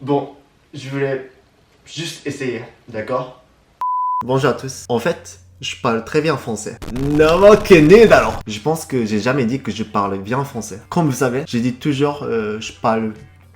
Bon, je voulais juste essayer, d'accord? Bonjour à tous. En fait, je parle très bien français. Alors. Je pense que j'ai jamais dit que je parle bien français. Comme vous savez, j'ai dit toujours je parle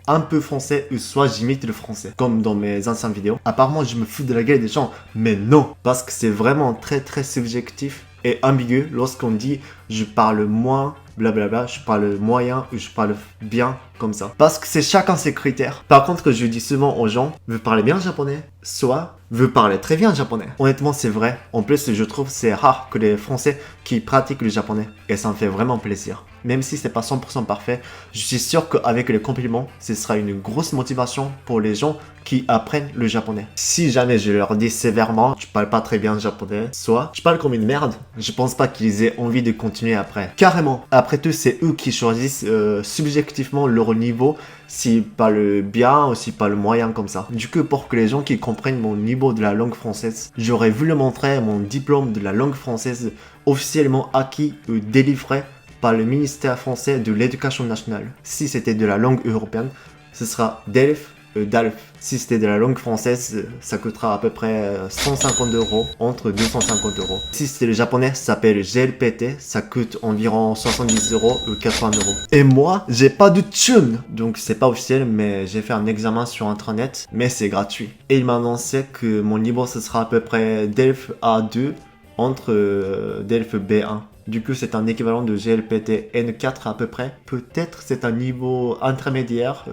un peu français ou soit j'imite le français. Comme dans mes anciennes vidéos. Apparemment, je me fous de la gueule des gens. Mais non, parce que c'est vraiment très subjectif et ambigu lorsqu'on dit je parle moins blablabla, je parle moyen ou je parle bien comme ça. Parce que c'est chacun ses critères. Par contre, je dis souvent aux gens, vous parlez bien japonais, soit vous parlez très bien japonais. Honnêtement, c'est vrai. En plus, je trouve c'est rare que les Français qui pratiquent le japonais. Et ça me fait vraiment plaisir. Même si c'est pas 100% parfait, je suis sûr qu'avec les compliments, ce sera une grosse motivation pour les gens qui apprennent le japonais. Si jamais je leur dis sévèrement, je parle pas très bien japonais, soit je parle comme une merde, je pense pas qu'ils aient envie de continuer après. Carrément. Après tout, c'est eux qui choisissent subjectivement leur niveau, s'ils parlent bien ou s'ils parlent moyen comme ça. Du coup, pour que les gens qui comprennent mon niveau de la langue française, j'aurais voulu montrer mon diplôme de la langue française officiellement acquis ou délivré par le ministère français de l'éducation nationale. Si c'était de la langue européenne, ce sera DELF, DALF. Si c'était de la langue française, ça coûtera à peu près 150 €, entre 250 €. Si c'était le japonais, ça s'appelle GLPT, ça coûte environ 70 € ou 80 €. Et moi, j'ai pas de thune, donc c'est pas officiel, mais j'ai fait un examen sur internet, mais c'est gratuit. Et il m'a annoncé que mon niveau, ce sera à peu près DELF A2, entre DELF B1. Du coup, c'est un équivalent de GLPT N4 à peu près. Peut-être c'est un niveau intermédiaire,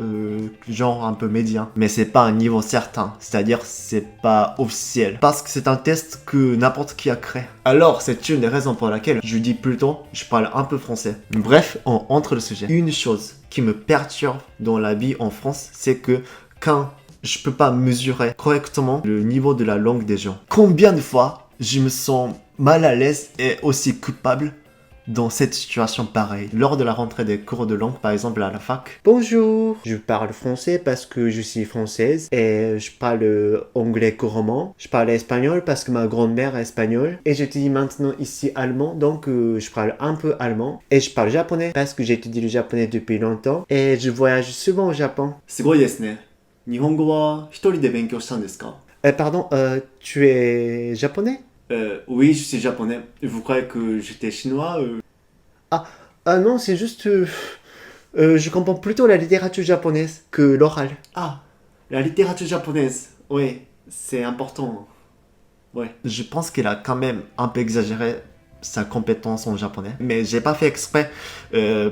genre un peu médian. Mais c'est pas un niveau certain, c'est-à-dire c'est pas officiel. Parce que c'est un test que n'importe qui a créé. Alors, c'est une des raisons pour laquelle je dis plutôt, je parle un peu français. Bref, on entre le sujet. Une chose qui me perturbe dans la vie en France, c'est que quand je peux pas mesurer correctement le niveau de la langue des gens. Combien de fois je me sens mal à l'aise et aussi coupable dans cette situation pareille. Lors de la rentrée des cours de langue, par exemple à la fac. Bonjour, je parle français parce que je suis française et je parle anglais couramment. Je parle espagnol parce que ma grand-mère est espagnole et j'étudie maintenant ici allemand, donc je parle un peu allemand. Et je parle japonais parce que j'étudie le japonais depuis longtemps et je voyage souvent au Japon. すごいですね。日本語は一人で勉強したんですか？Pardon, tu es japonais? Oui, je suis japonais. Vous croyez que j'étais chinois? Ah non, c'est juste... je comprends plutôt la littérature japonaise que l'oral. Ah, la littérature japonaise. Oui, c'est important. Ouais. Je pense qu'il a quand même un peu exagéré sa compétence en japonais. Mais j'ai pas fait exprès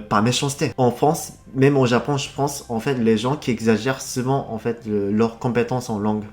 par méchanceté. En France, même au Japon, je pense, en fait, les gens qui exagèrent souvent, en fait, leur compétence en langue.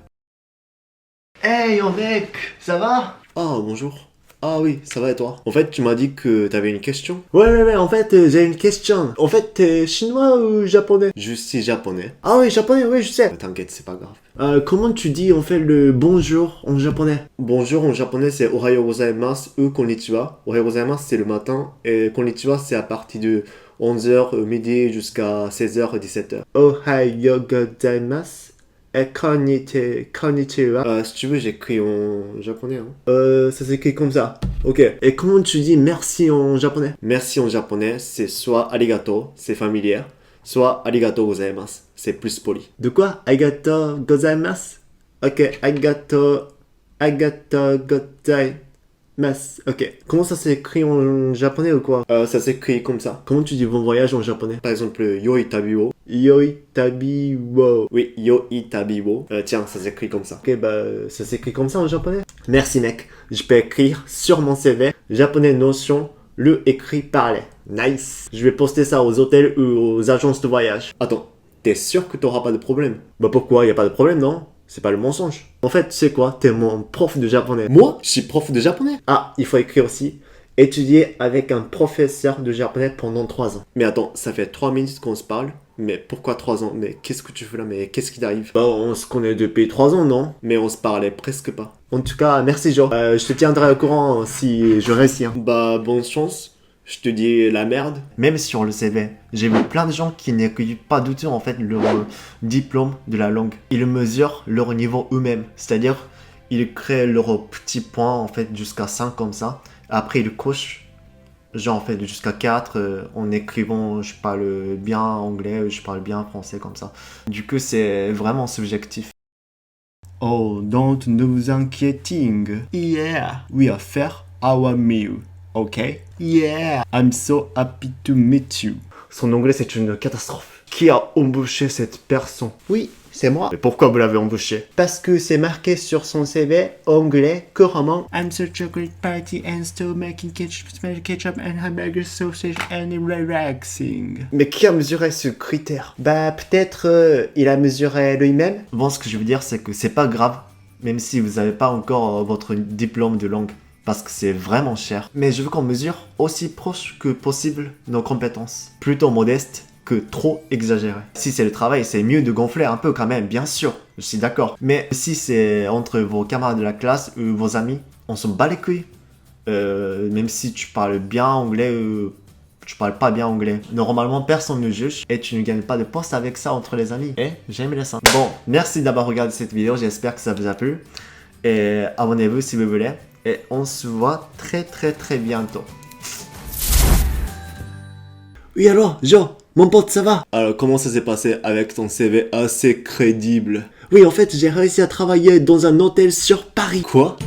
Hey, yo mec, ça va? Oh, bonjour. Ah oui, ça va et toi? En fait, tu m'as dit que t'avais une question. Ouais, en fait, j'ai une question. En fait, t'es chinois ou japonais? Je suis japonais. Ah oui, japonais, oui, je sais. T'inquiète, c'est pas grave. Comment tu dis, en fait, le bonjour en japonais? Bonjour en japonais, c'est ohayo gozaimasu ou konnichiwa. Ohayo gozaimasu, c'est le matin. Et konnichiwa, c'est à partir de 11h midi jusqu'à 16h, 17h. Ohayo gozaimasu. Et konnichiwa. Si tu veux, j'écris en japonais. Ça s'écrit comme ça. Ok. Et comment tu dis merci en japonais? Merci en japonais, c'est soit arigato, c'est familier, soit arigato gozaimasu, c'est plus poli. De quoi? Arigato gozaimasu? Ok, arigato gozaimasu. Ok. Comment ça s'écrit en japonais ou quoi? Ça s'écrit comme ça. Comment tu dis bon voyage en japonais? Par exemple, yoi tabi wo. Yoi tabi wo. Oui, yoi tabi wo. Tiens, ça s'écrit comme ça. Ok, bah, ça s'écrit comme ça en japonais. Merci, mec. Je peux écrire sur mon CV japonais notion, le écrit parler. Nice. Je vais poster ça aux hôtels ou aux agences de voyage. Attends, t'es sûr que t'auras pas de problème? Bah pourquoi? Y a pas de problème, non? C'est pas le mensonge. En fait, tu sais quoi? T'es mon prof de japonais. Moi? Je suis prof de japonais. Ah, il faut écrire aussi. Étudier avec un professeur de japonais pendant 3 ans. Mais attends, ça fait 3 minutes qu'on se parle. Mais pourquoi 3 ans? Mais qu'est-ce que tu fais là? Mais qu'est-ce qui t'arrive? Bah, on se connaît depuis 3 ans, non? Mais on se parlait presque pas. En tout cas, merci Joe. Je te tiendrai au courant si je réussis. Hein. Bah, bonne chance. Je te dis la merde. Même sur le CV, j'ai vu plein de gens qui n'écrivent pas du tout en fait leur diplôme de la langue. Ils mesurent leur niveau eux-mêmes. C'est-à-dire, ils créent leurs petits points en fait jusqu'à 5 comme ça. Après, ils cochent J'en fais jusqu'à 4 en écrivant, je parle bien anglais, je parle bien français comme ça. Du coup, c'est vraiment subjectif. Oh, don't ne vous inquiétez. Yeah, we are fair our meal. Okay? Yeah, I'm so happy to meet you. Son anglais, c'est une catastrophe. Qui a embauché cette personne? Oui, c'est moi. Mais pourquoi vous l'avez embauché? Parce que c'est marqué sur son CV anglais couramment. I'm such a great party and still making ketchup and hamburger sausage and relaxing. Mais qui a mesuré ce critère? Bah peut-être il a mesuré lui-même. Bon, ce que je veux dire, c'est que c'est pas grave, même si vous n'avez pas encore votre diplôme de langue. Parce que c'est vraiment cher. Mais je veux qu'on mesure aussi proche que possible nos compétences. Plutôt modeste que trop exagéré. Si c'est le travail, c'est mieux de gonfler un peu quand même, bien sûr. Je suis d'accord. Mais si c'est entre vos camarades de la classe ou vos amis, on s'en bat les couilles. Même si tu parles bien anglais tu parles pas bien anglais. Normalement, personne ne juge et tu ne gagnes pas de poste avec ça entre les amis. Et j'aime les ça. Bon, merci d'avoir regardé cette vidéo. J'espère que ça vous a plu. Et abonnez-vous si vous voulez. Et on se voit très bientôt. Oui alors, Jean, mon pote, ça va? Alors, comment ça s'est passé avec ton CV assez crédible? Oui, en fait, j'ai réussi à travailler dans un hôtel sur Paris. Quoi?